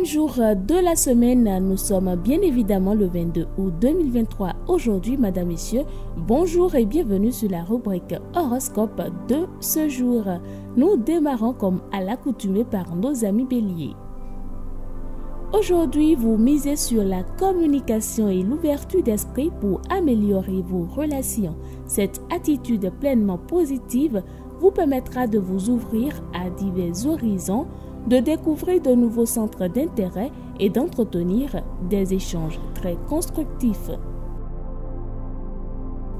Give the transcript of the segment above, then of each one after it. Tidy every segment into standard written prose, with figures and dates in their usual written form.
Cinquième jour de la semaine, nous sommes bien évidemment le 22 août 2023. Aujourd'hui, mesdames, messieurs, bonjour et bienvenue sur la rubrique horoscope de ce jour. Nous démarrons comme à l'accoutumée par nos amis béliers. Aujourd'hui, vous misez sur la communication et l'ouverture d'esprit pour améliorer vos relations. Cette attitude pleinement positive vous permettra de vous ouvrir à divers horizons, de découvrir de nouveaux centres d'intérêt et d'entretenir des échanges très constructifs.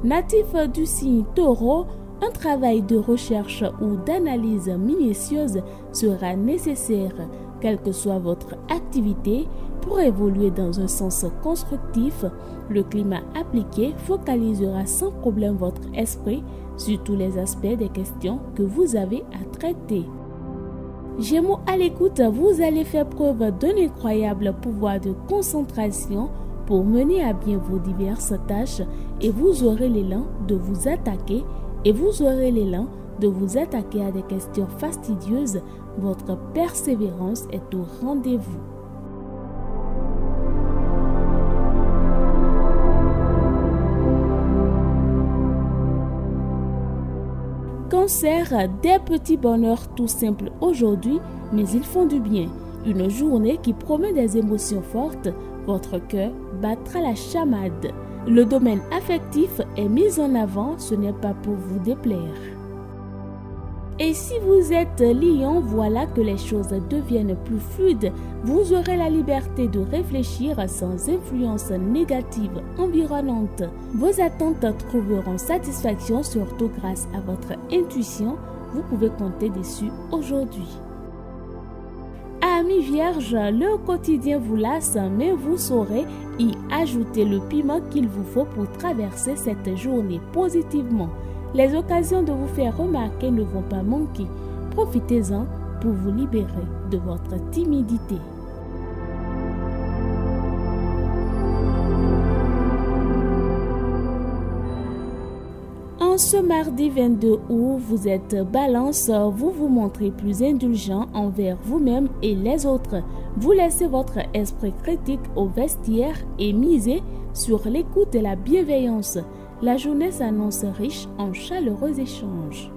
Natif du signe Taureau, un travail de recherche ou d'analyse minutieuse sera nécessaire, quelle que soit votre activité, pour évoluer dans un sens constructif. Le climat appliqué focalisera sans problème votre esprit sur tous les aspects des questions que vous avez à traiter. Gémeaux à l'écoute, vous allez faire preuve d'un incroyable pouvoir de concentration pour mener à bien vos diverses tâches et vous aurez l'élan de vous attaquer à des questions fastidieuses. Votre persévérance est au rendez-vous. Cancer, des petits bonheurs tout simples aujourd'hui, mais ils font du bien. Une journée qui promet des émotions fortes, votre cœur battra la chamade. Le domaine affectif est mis en avant, ce n'est pas pour vous déplaire. Et si vous êtes lion, voilà que les choses deviennent plus fluides. Vous aurez la liberté de réfléchir sans influence négative environnante. Vos attentes trouveront satisfaction, surtout grâce à votre intuition. Vous pouvez compter dessus aujourd'hui. Amis vierges, le quotidien vous lasse, mais vous saurez y ajouter le piment qu'il vous faut pour traverser cette journée positivement. Les occasions de vous faire remarquer ne vont pas manquer. Profitez-en pour vous libérer de votre timidité. En ce mardi 22 août, vous êtes Balance, vous vous montrez plus indulgent envers vous-même et les autres. Vous laissez votre esprit critique au vestiaire et misez sur l'écoute et la bienveillance. La journée s'annonce riche en chaleureux échanges.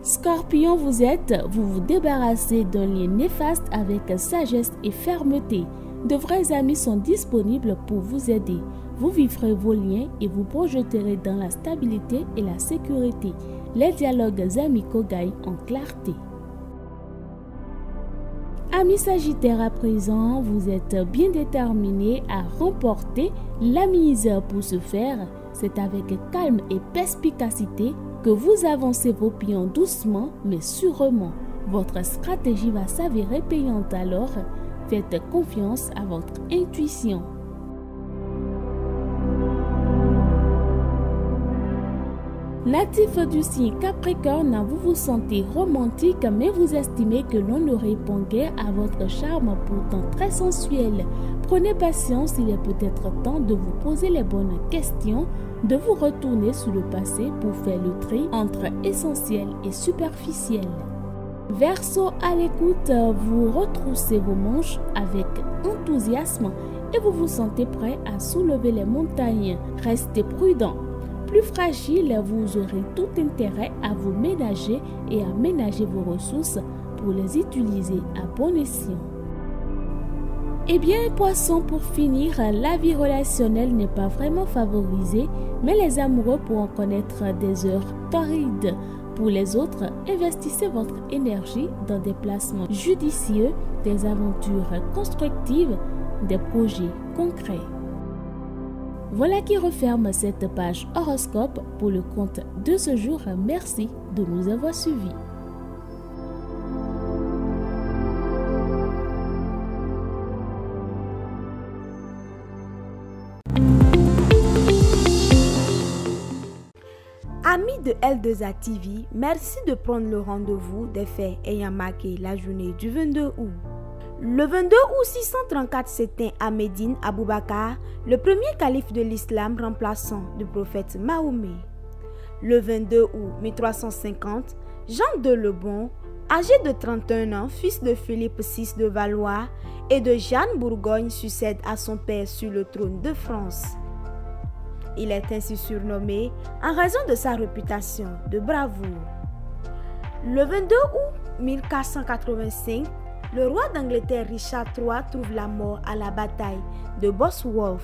Scorpion, vous vous débarrassez d'un lien néfaste avec sagesse et fermeté. De vrais amis sont disponibles pour vous aider. Vous vivrez vos liens et vous projeterez dans la stabilité et la sécurité. Les dialogues amicaux gagnent en clarté. Amis Sagittaire, à présent, vous êtes bien déterminés à remporter la mise. Pour ce faire, c'est avec calme et perspicacité que vous avancez vos pions doucement mais sûrement. Votre stratégie va s'avérer payante, alors faites confiance à votre intuition. Natif du signe Capricorne, vous vous sentez romantique, mais vous estimez que l'on ne répond guère à votre charme pourtant très sensuel. Prenez patience, il est peut-être temps de vous poser les bonnes questions, de vous retourner sur le passé pour faire le tri entre essentiel et superficiel. Verseau à l'écoute, vous retroussez vos manches avec enthousiasme et vous vous sentez prêt à soulever les montagnes. Restez prudent. Plus fragile, vous aurez tout intérêt à vous ménager et à ménager vos ressources pour les utiliser à bon escient. Eh bien, Poissons, pour finir, la vie relationnelle n'est pas vraiment favorisée, mais les amoureux pourront connaître des heures torrides. Pour les autres, investissez votre énergie dans des placements judicieux, des aventures constructives, des projets concrets. Voilà qui referme cette page horoscope pour le compte de ce jour. Merci de nous avoir suivis. Amis de L2A TV, merci de prendre le rendez-vous des faits ayant marqué la journée du 22 août. Le 22 août 634 s'éteint à Médine Aboubakar, le premier calife de l'islam remplaçant le prophète Mahomet. Le 22 août 1350, Jean de Lebon, Âgé de 31 ans, fils de Philippe VI de Valois et de Jeanne Bourgogne, succède à son père sur le trône de France. Il est ainsi surnommé en raison de sa réputation de bravoure. Le 22 août 1485, le roi d'Angleterre Richard III trouve la mort à la bataille de Bosworth.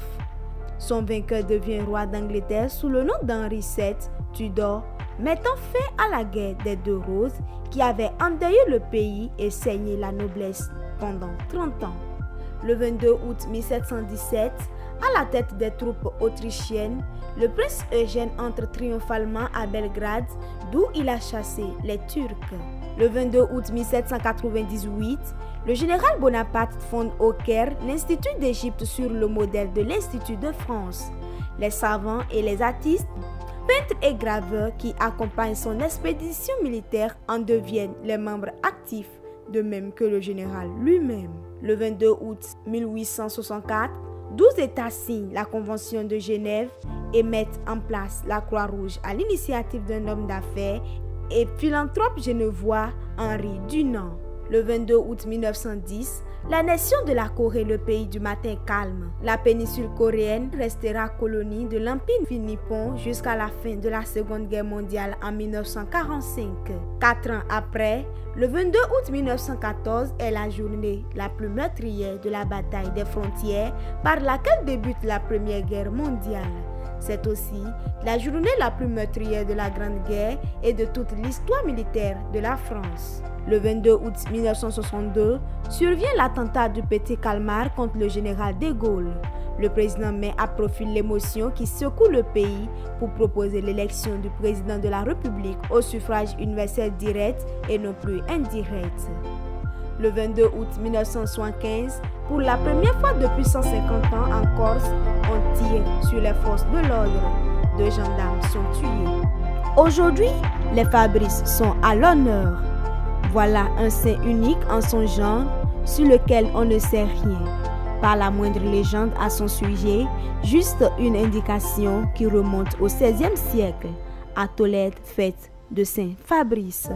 Son vainqueur devient roi d'Angleterre sous le nom d'Henri VII Tudor, mettant fin à la guerre des Deux Roses qui avait endeuillé le pays et saigné la noblesse pendant 30 ans. Le 22 août 1717, à la tête des troupes autrichiennes, le prince Eugène entre triomphalement à Belgrade, d'où il a chassé les Turcs. Le 22 août 1798, le général Bonaparte fonde au Caire l'Institut d'Égypte sur le modèle de l'Institut de France. Les savants et les artistes, peintres et graveurs qui accompagnent son expédition militaire en deviennent les membres actifs, de même que le général lui-même. Le 22 août 1864, 12 États signent la Convention de Genève et mettent en place la Croix-Rouge à l'initiative d'un homme d'affaires et philanthrope genevois Henri Dunant. Le 22 août 1910, la nation de la Corée, le pays du matin calme. La péninsule coréenne restera colonie de l'Empire nippon jusqu'à la fin de la Seconde Guerre mondiale en 1945. 4 ans après, le 22 août 1914 est la journée la plus meurtrière de la bataille des frontières par laquelle débute la Première Guerre mondiale. C'est aussi la journée la plus meurtrière de la Grande Guerre et de toute l'histoire militaire de la France. Le 22 août 1962, survient l'attentat du Petit Calmar contre le général de Gaulle. Le président met à profit l'émotion qui secoue le pays pour proposer l'élection du président de la République au suffrage universel direct et non plus indirect. Le 22 août 1975, pour la première fois depuis 150 ans en Corse, on tire sur les forces de l'ordre. 2 gendarmes sont tués. Aujourd'hui, les Fabrices sont à l'honneur. Voilà un saint unique en son genre sur lequel on ne sait rien. Pas la moindre légende à son sujet, juste une indication qui remonte au XVIe siècle, à Tolède, fête de Saint Fabrice.